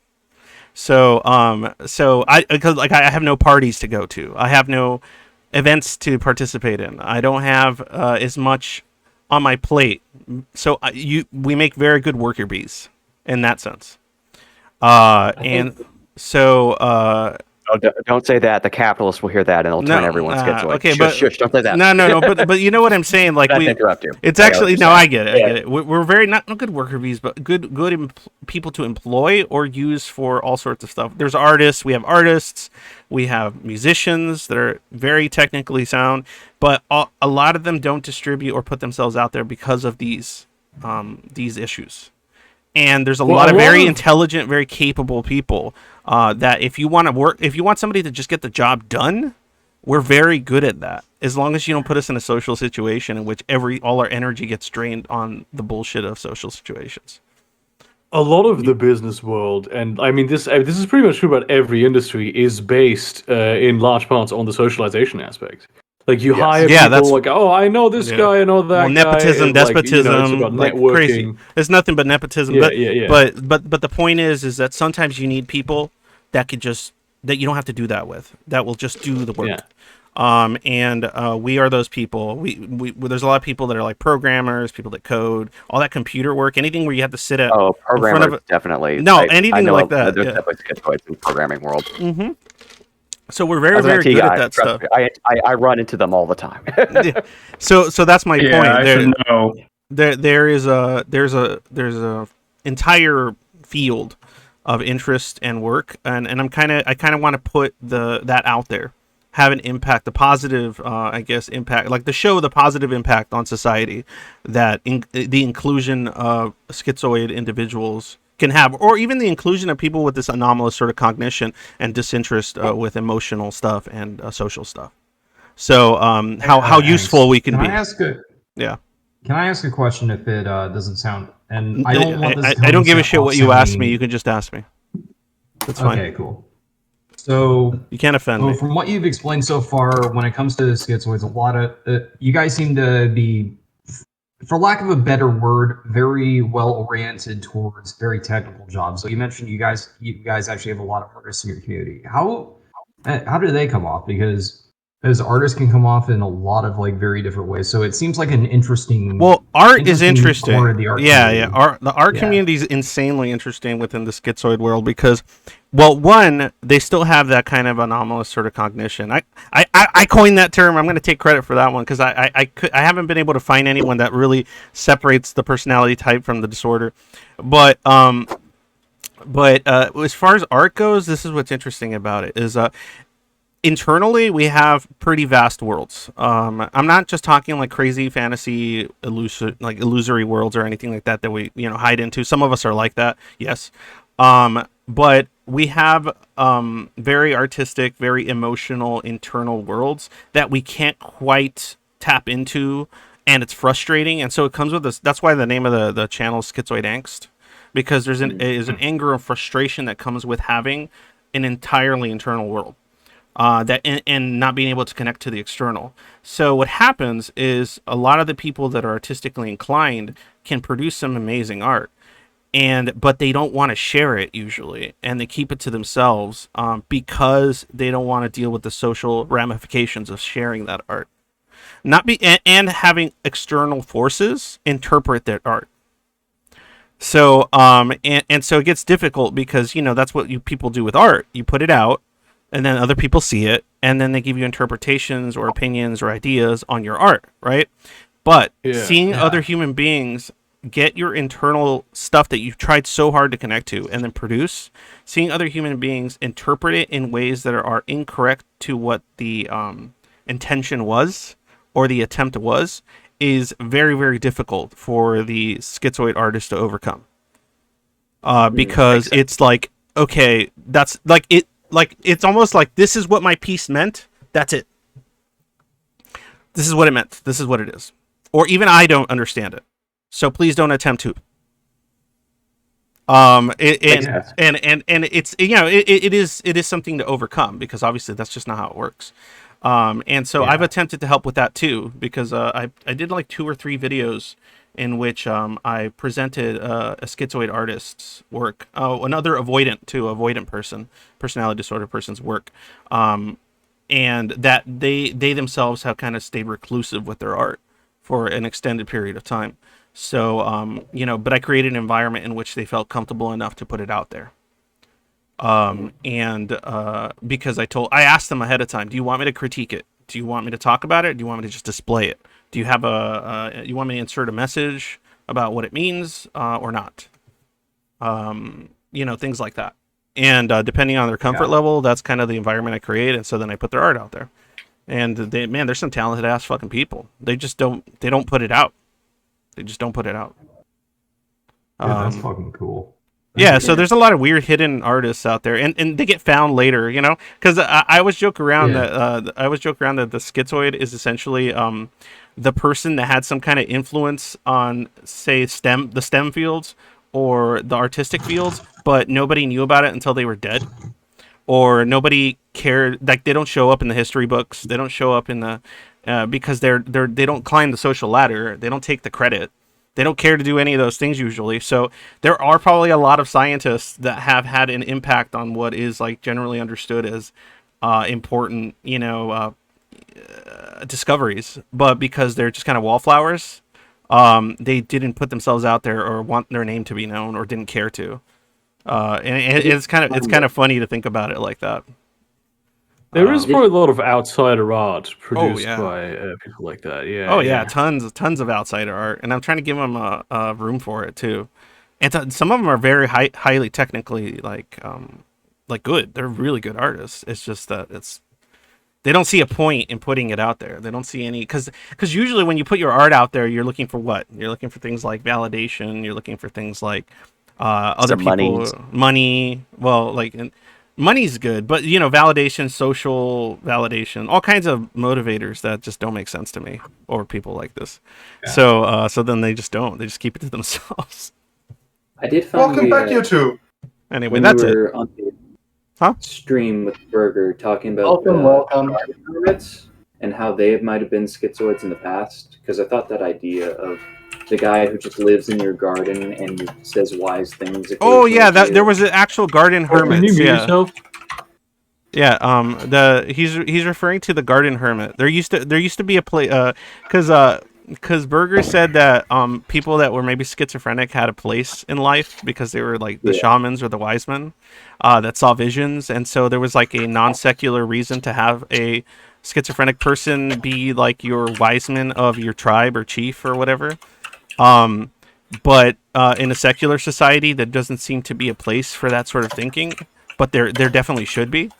So because I have no parties to go to, I have no events to participate in, I don't have as much on my plate. So we make very good worker bees in that sense. Don't say that. The capitalists will hear that and they'll turn everyone's schizoid. Okay, shush, don't say that. No, but you know what I'm saying. Like Not to interrupt you. It's actually I get it. We're very not good worker bees, but good people to employ or use for all sorts of stuff. There's artists. We have artists. We have musicians that are very technically sound, but a lot of them don't distribute or put themselves out there because of these issues. And there's a lot of very intelligent, very capable people that if you want somebody to just get the job done, we're very good at that. As long as you don't put us in a social situation in which all our energy gets drained on the bullshit of social situations. A lot of the business world, and I mean this is pretty much true about every industry, is based in large parts on the socialization aspect. Like you hire people like, oh, I know this guy, I know that guy. Nepotism, despotism, it's about like networking. crazy. It's nothing but nepotism. But the point is that sometimes you need people that you don't have to do that with, that will just do the work. Yeah. We are those people. We there's a lot of people that are like programmers, people that code, all that computer work, anything where you have to sit at programmers, in front of definitely. Anything like that. There's definitely schizoids in the programming world. Mm-hmm. So we're very, very good at that stuff. I run into them all the time. So that's my point. I should know. There's a entire field of interest and work, and I kind of want to put that out there, have an impact, a positive, impact, like the show, the positive impact on society that the inclusion of schizoid individuals can have, or even the inclusion of people with this anomalous sort of cognition and disinterest with emotional stuff and social stuff. So how useful we can be. Can I ask a question if it doesn't sound? And I don't want this. I don't give a shit what you ask me. You can just ask me. That's fine. Okay, cool. So you can't offend me. From what you've explained so far, when it comes to schizoids, a lot of you guys seem to be, for lack of a better word, very well oriented towards very technical jobs. So you mentioned you guys actually have a lot of artists in your community. How do they come off? Because artists can come off in a lot of like very different ways. So it seems like an interesting. Well, art is interesting. Part of the art The art community is insanely interesting within the schizoid world because, well, one, they still have that kind of anomalous sort of cognition. I coined that term. I'm going to take credit for that one because I haven't been able to find anyone that really separates the personality type from the disorder. But as far as art goes, this is what's interesting about it is internally we have pretty vast worlds. I'm not just talking like crazy fantasy illusory worlds or anything like that we hide into. Some of us are like that, yes. But we have very artistic, very emotional internal worlds that we can't quite tap into, and it's frustrating. And so it comes with this. That's why the name of the channel is Schizoid Angst, because there's an anger and frustration that comes with having an entirely internal world. And not being able to connect to the external. So what happens is a lot of the people that are artistically inclined can produce some amazing art, but they don't want to share it usually, and they keep it to themselves because they don't want to deal with the social ramifications of sharing that art. And having external forces interpret their art. So and so it gets difficult because that's what people do with art. You put it out, and then other people see it, and then they give you interpretations or opinions or ideas on your art, right? But seeing other human beings get your internal stuff that you've tried so hard to connect to and then produce, seeing other human beings interpret it in ways that are incorrect to what the intention was or the attempt was, is very, very difficult for the schizoid artist to overcome. Because it's like, okay, that's like it. Like, it's almost like this is what my piece meant. That's it. This is what it meant. This is what it is. Or even I don't understand it. So please don't attempt to. And it's it is something to overcome because obviously that's just not how it works. And so I've attempted to help with that too because I did like 2 or 3 videos in which I presented a schizoid artist's work, another avoidant personality disorder person's work, and that they themselves have kind of stayed reclusive with their art for an extended period of time. So, but I created an environment in which they felt comfortable enough to put it out there. Because I asked them ahead of time, do you want me to critique it? Do you want me to talk about it? Do you want me to just display it? Do you have you want me to insert a message about what it means, or not? Things like that. And, depending on their comfort level, that's kind of the environment I create. And so then I put their art out there. And there's some talented ass fucking people. They don't put it out. They just don't put it out. Yeah, that's fucking cool. Yeah, so there's a lot of weird hidden artists out there, and they get found later, because I always joke around that the schizoid is essentially the person that had some kind of influence on, say, the STEM fields or the artistic fields, but nobody knew about it until they were dead. Or nobody cared, like they don't show up in the history books. They don't show up in the because they don't climb the social ladder. They don't take the credit. They don't care to do any of those things usually. So there are probably a lot of scientists that have had an impact on what is like generally understood as important, discoveries. But because they're just kind of wallflowers, they didn't put themselves out there or want their name to be known or didn't care to. And it's kind of funny to think about it like that. There is probably a lot of outsider art produced by people like that. Yeah. Oh yeah, tons of outsider art, and I'm trying to give them a room for it too. And some of them are very highly technically like good. They're really good artists. It's just that they don't see a point in putting it out there. They don't see any because usually when you put your art out there, you're looking for what? You're looking for things like validation. You're looking for things like other people money. Well, like. Money's good, but validation, social validation, all kinds of motivators that just don't make sense to me or people like this. Yeah. So then they just don't. They just keep it to themselves. I did find welcome back, you two. Anyway, that's it. On the stream with Burger talking about welcome hermits and how they might have been schizoids in the past, because I thought that idea of the guy who just lives in your garden and says wise things. Oh yeah, there was an actual garden hermit. Can you mute yourself? Yeah, he's referring to the garden hermit. There used to be a place because Burger said that people that were maybe schizophrenic had a place in life because they were like the shamans or the wise men that saw visions, and so there was like a non-secular reason to have a schizophrenic person be like your wise man of your tribe or chief or whatever. But in a secular society, there doesn't seem to be a place for that sort of thinking, but there definitely should be.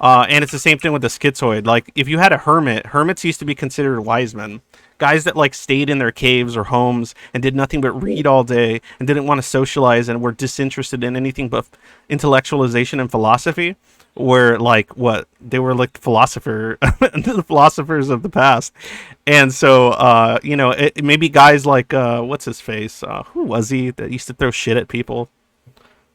And it's the same thing with the schizoid. Like, if you had a hermit, hermits used to be considered wise men. Guys that, like, stayed in their caves or homes and did nothing but read all day and didn't want to socialize and were disinterested in anything but intellectualization and philosophy. Were like they were like the philosophers of the past. And so maybe guys like what's his face, who was he that used to throw shit at people?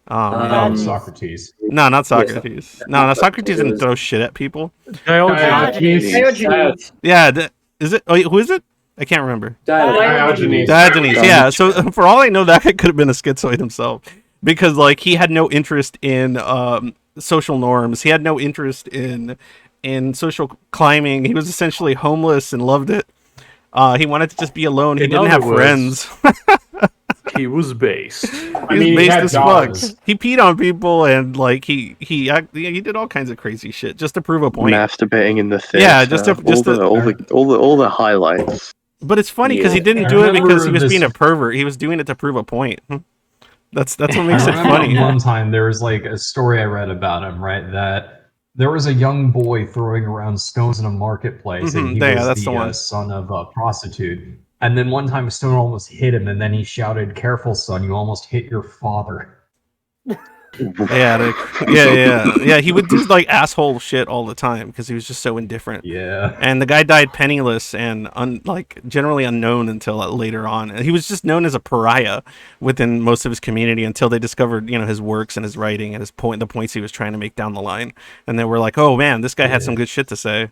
Socrates. No, not Socrates. No, Socrates didn't throw shit at people. Diogenes. Yeah, is it? Oh, who is it? I can't remember. Diogenes. Yeah, so for all I know, that could have been a schizoid himself, because like he had no interest in social norms. He had no interest in social climbing. He was essentially homeless and loved it. He wanted to just be alone. He didn't have friends. He was based. He was based as fuck. He peed on people and like he did all kinds of crazy shit just to prove a point. Masturbating in the theater. Yeah, just all the highlights. But it's funny because he didn't do it because he was being a pervert. He was doing it to prove a point. That's what makes it funny. One time there was like a story I read about him, right? That there was a young boy throwing around stones in a marketplace, and he was the son of a prostitute. And then one time a stone almost hit him, and then he shouted, "Careful, son, you almost hit your father." Yeah. He would do like asshole shit all the time because he was just so indifferent. Yeah. And the guy died penniless and generally unknown until later on. And he was just known as a pariah within most of his community until they discovered, his works and his writing and the points he was trying to make down the line. And they were like, "Oh man, this guy had some good shit to say."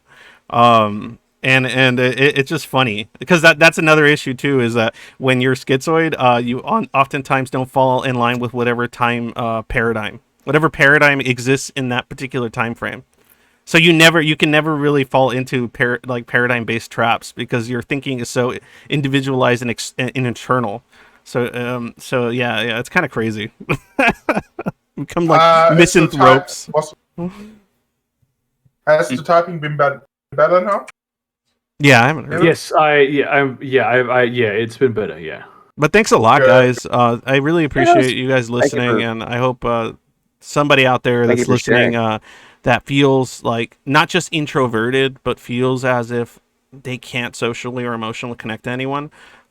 And it's just funny because that's another issue too, is that when you're schizoid, you oftentimes don't fall in line with whatever time whatever paradigm exists in that particular time frame. So you can never really fall into paradigm based traps because your thinking is so individualized and internal. So yeah, it's kind of crazy. Become like misanthropes. Has the typing been better now? Yeah, I haven't heard. Yes, it's been better. Yeah. But thanks a lot, guys. I really appreciate you guys listening, and I hope somebody out there that's listening that feels like not just introverted, but feels as if they can't socially or emotionally connect to anyone,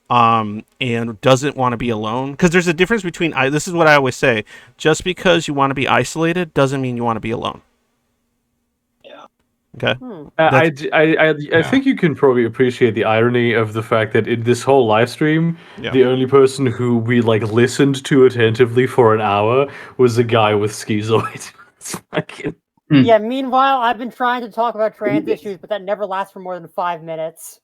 and doesn't want to be alone. Because there's a difference between this is what I always say: just because you want to be isolated doesn't mean you want to be alone. Okay. I think you can probably appreciate the irony of the fact that in this whole live stream, the only person who we listened to attentively for an hour was the guy with Schizoid. Yeah, meanwhile, I've been trying to talk about trans issues, but that never lasts for more than 5 minutes.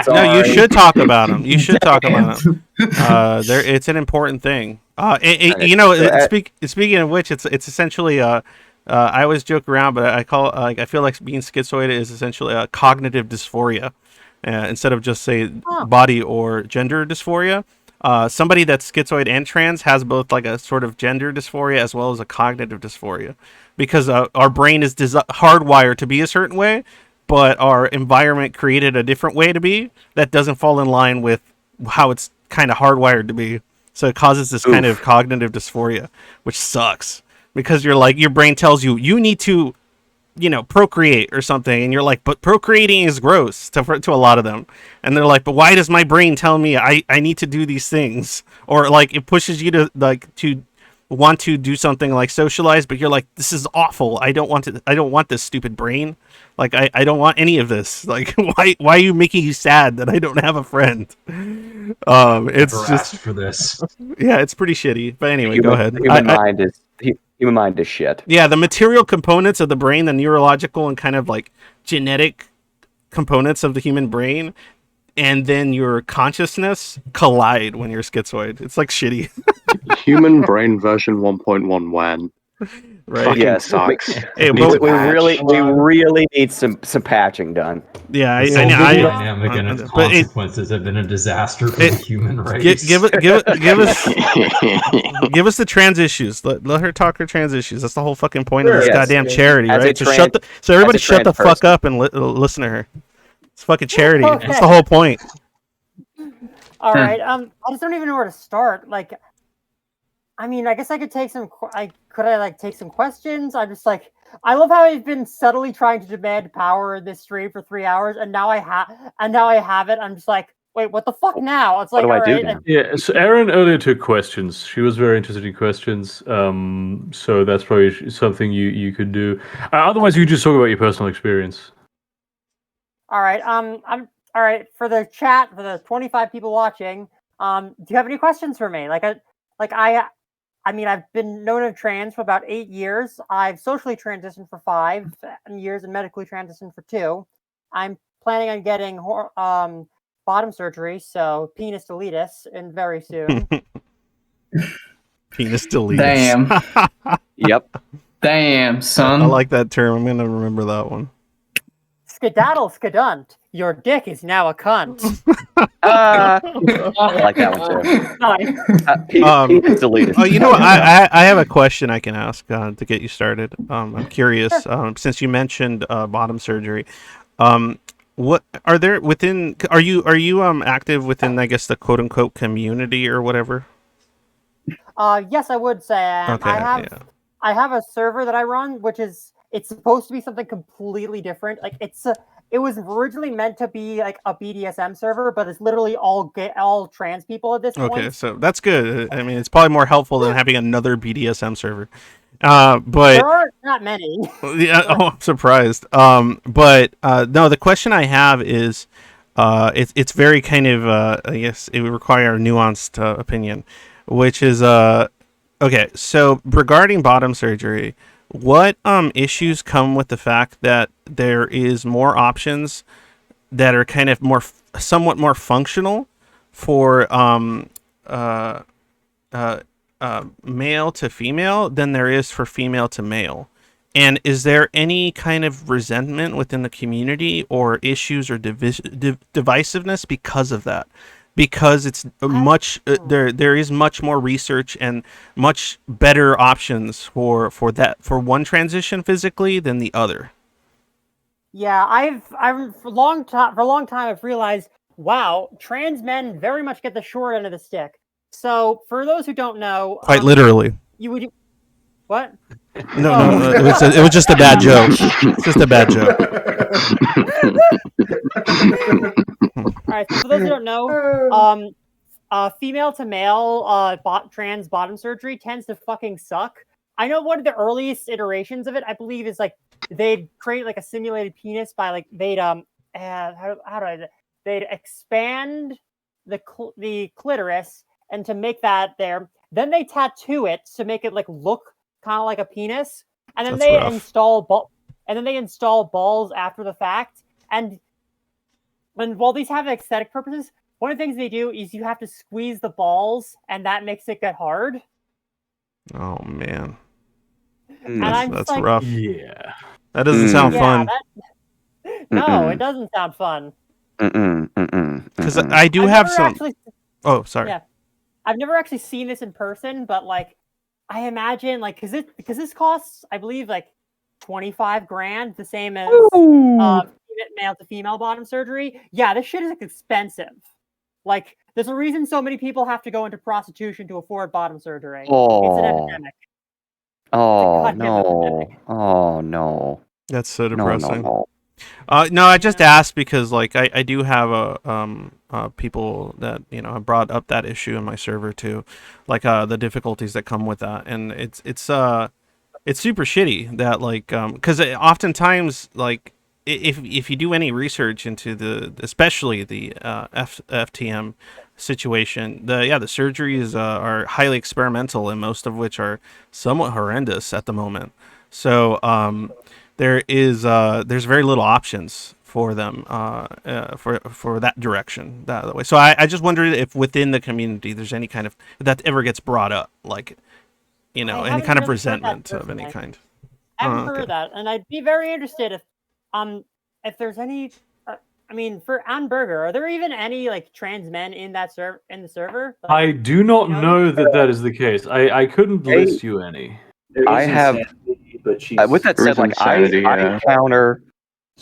No, you should talk about them. You should talk about them. It's an important thing. Speaking of which, it's essentially I always joke around, but I feel like being schizoid is essentially a cognitive dysphoria, instead of just say body or gender dysphoria. Somebody that's schizoid and trans has both like a sort of gender dysphoria as well as a cognitive dysphoria, because our brain is hardwired to be a certain way, but our environment created a different way to be that doesn't fall in line with how it's kind of hardwired to be. So it causes this kind of cognitive dysphoria, which sucks. Because your brain tells you need to, procreate or something, and you're like, but procreating is gross to a lot of them, and they're like, but why does my brain tell me I need to do these things? Or it pushes you to to want to do something like socialize, but you're like, this is awful. I don't want this stupid brain. I don't want any of this. Why are you making you sad that I don't have a friend? It's just for this. Yeah, it's pretty shitty. But anyway, go ahead. Human mind is shit. Yeah, the material components of the brain, the neurological and kind of genetic components of the human brain, and then your consciousness collide when you're schizoid. It's shitty. Human brain version 1.1 WAN. Right. Fucking sucks. Hey, we really need some patching done. Yeah, dynamic and its consequences have been a disaster for the human race. Give us the trans issues. Let her talk her trans issues. That's the whole fucking point of this goddamn charity, right? So everybody shut the fuck up and listen to her. It's fucking charity. Okay. That's the whole point. All right. I just don't even know where to start. I guess I could take some. Take some questions? I'm just I love how I've been subtly trying to demand power in this stream for 3 hours, and now I have it. I'm just wait, what the fuck now? It's what do I do now? Yeah. So Erin earlier took questions. She was very interested in questions. So that's probably something you could do. Otherwise, you just talk about your personal experience. All right. I'm all right for the chat, for the 25 people watching. Do you have any questions for me? I've been known of trans for about 8 years. I've socially transitioned for 5 years and medically transitioned for 2. I'm planning on getting bottom surgery, so penis deletus, and very soon. Penis deletus. Damn. Yep. Damn, son. I like that term. I'm gonna remember that one. Skedaddle skedunt. Your dick is now a cunt. I like that one too. Penis deleted. Oh, you know what? I have a question I can ask to get you started. I'm curious, since you mentioned bottom surgery. What are there within? Are you active within, I guess, the quote unquote community or whatever? Yes, I would say I am. Okay, I have a server that I run, which is it's supposed to be something completely different. it was originally meant to be like a BDSM server, but it's literally all trans people at this point. Okay, so that's good. I mean, it's probably more helpful than having another BDSM server. But there are not many. Yeah, oh, I'm surprised. But no, the question I have is, it's very kind of I guess it would require a nuanced opinion, which is okay. So regarding bottom surgery, what issues come with the fact that there is more options that are kind of somewhat more functional for male to female than there is for female to male? And is there any kind of resentment within the community or issues or divisiveness because of that? Because it's much there is much more research and much better options for one transition physically than the other. Yeah, I've for a long time I've realized, wow, trans men very much get the short end of the stick. So for those who don't know, Quite literally. you would what? No, it was just a bad joke. It's just a bad joke. All right, so for those who don't know, female to male trans bottom surgery tends to fucking suck. I know one of the earliest iterations of it, I believe, is like they'd create like a simulated penis by like they'd they'd expand the clitoris, and to make that there, then they tattoo it to make it like look kind of like a penis, and then they install balls after the fact. And while these have aesthetic purposes, one of the things they do is you have to squeeze the balls, and that makes it get hard. Oh man, that's like, rough. Yeah, that doesn't sound fun. No, it doesn't sound fun. Because I do have some. Oh, sorry. Yeah, I've never actually seen this in person, but like, I imagine like because this costs, I believe, like $25,000, the same as male to female bottom surgery. Yeah, this shit is expensive. Like, there's a reason so many people have to go into prostitution to afford bottom surgery. It's an epidemic. Oh no! Oh no! That's so depressing. No. No, I just asked because like I do have people that have brought up that issue in my server too, like the difficulties that come with that, and it's super shitty that like because oftentimes like if you do any research into especially the FTM situation, the surgeries are highly experimental, and most of which are somewhat horrendous at the moment. So there's very little options for them for that direction that way. So I just wondered if within the community there's any kind of that ever gets brought up, like any kind of resentment of any kind. I haven't heard that, and I'd be very interested if there's any. I mean, for Burger, are there even any like trans men in the server? Like, I do not know that is the case. I couldn't list you any. I have. But with that said, like I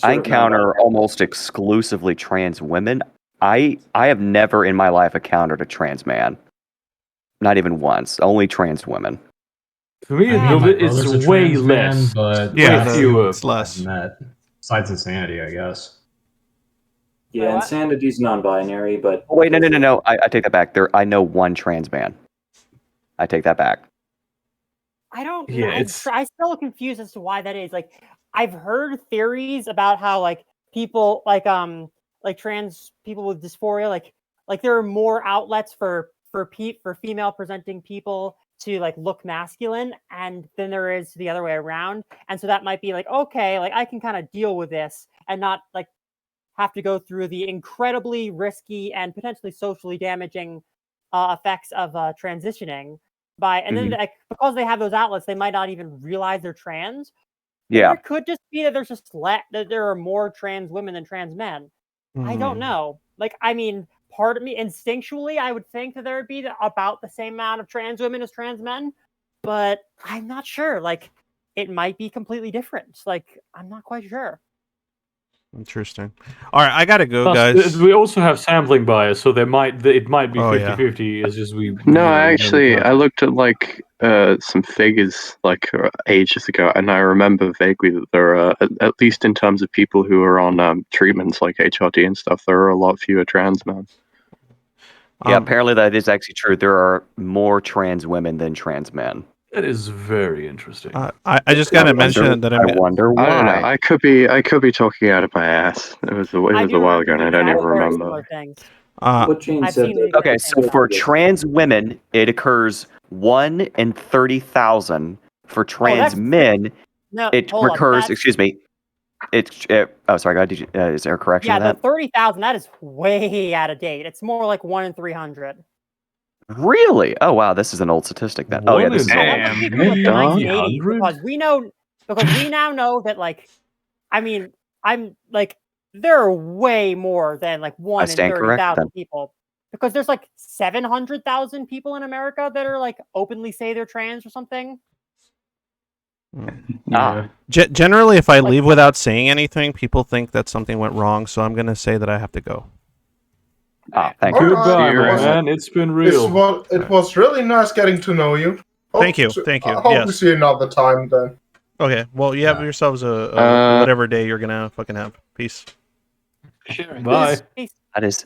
encounter almost exclusively trans women. I have never in my life encountered a trans man. Not even once. Only trans women. For me, it's way less. But yeah, it's less. Besides insanity, I guess. Yeah, insanity's non-binary, but wait, no. I take that back. I know one trans man. I take that back. I don't. Yeah, I'm still confused as to why that is. Like, I've heard theories about how like people like trans people with dysphoria, like there are more outlets for female presenting people to like look masculine, and then there is the other way around. And so that might be like, okay, like I can kind of deal with this and not like have to go through the incredibly risky and potentially socially damaging effects of transitioning. Then because they have those outlets, they might not even realize they're trans. Yeah, it could just be that there's just that there are more trans women than trans men. I don't know. Like, I mean, part of me instinctually, I would think that there would be about the same amount of trans women as trans men, but I'm not sure. Like, it might be completely different. Like, I'm not quite sure. Interesting. All right, I gotta go, Plus, guys. We also have sampling bias, so it might be 50-50. It's just we. No, actually, I looked at like some figures like ages ago, and I remember vaguely that there are, at least in terms of people who are on treatments like HRT and stuff, there are a lot fewer trans men. Yeah, apparently that is actually true. There are more trans women than trans men. That is very interesting. I just gotta mention that I wonder why. I don't know. I could be talking out of my ass. It was a while ago, and I don't even remember. What Jane said. Okay, so for trans women, it occurs 1 in 30,000. For trans men, it recurs. Excuse me. Oh, sorry. God, is there a correction? Yeah, to that? the 30,000. That is way out of date. It's more like 1 in 300. Really? Oh wow, this is an old statistic then. Oh yeah, this is old. Because we now know that there are way more than like 1 in 30,000 people. Because there's like 700,000 people in America that are like openly say they're trans or something. Generally, if I leave without saying anything, people think that something went wrong, so I'm gonna say that I have to go. Thank you. Goodbye, man. It's been real. It was really nice getting to know you. Thank you. I hope we see you another time then. Okay, well, you have yourselves a whatever day you're gonna fucking have. Peace. Bye. Peace. That is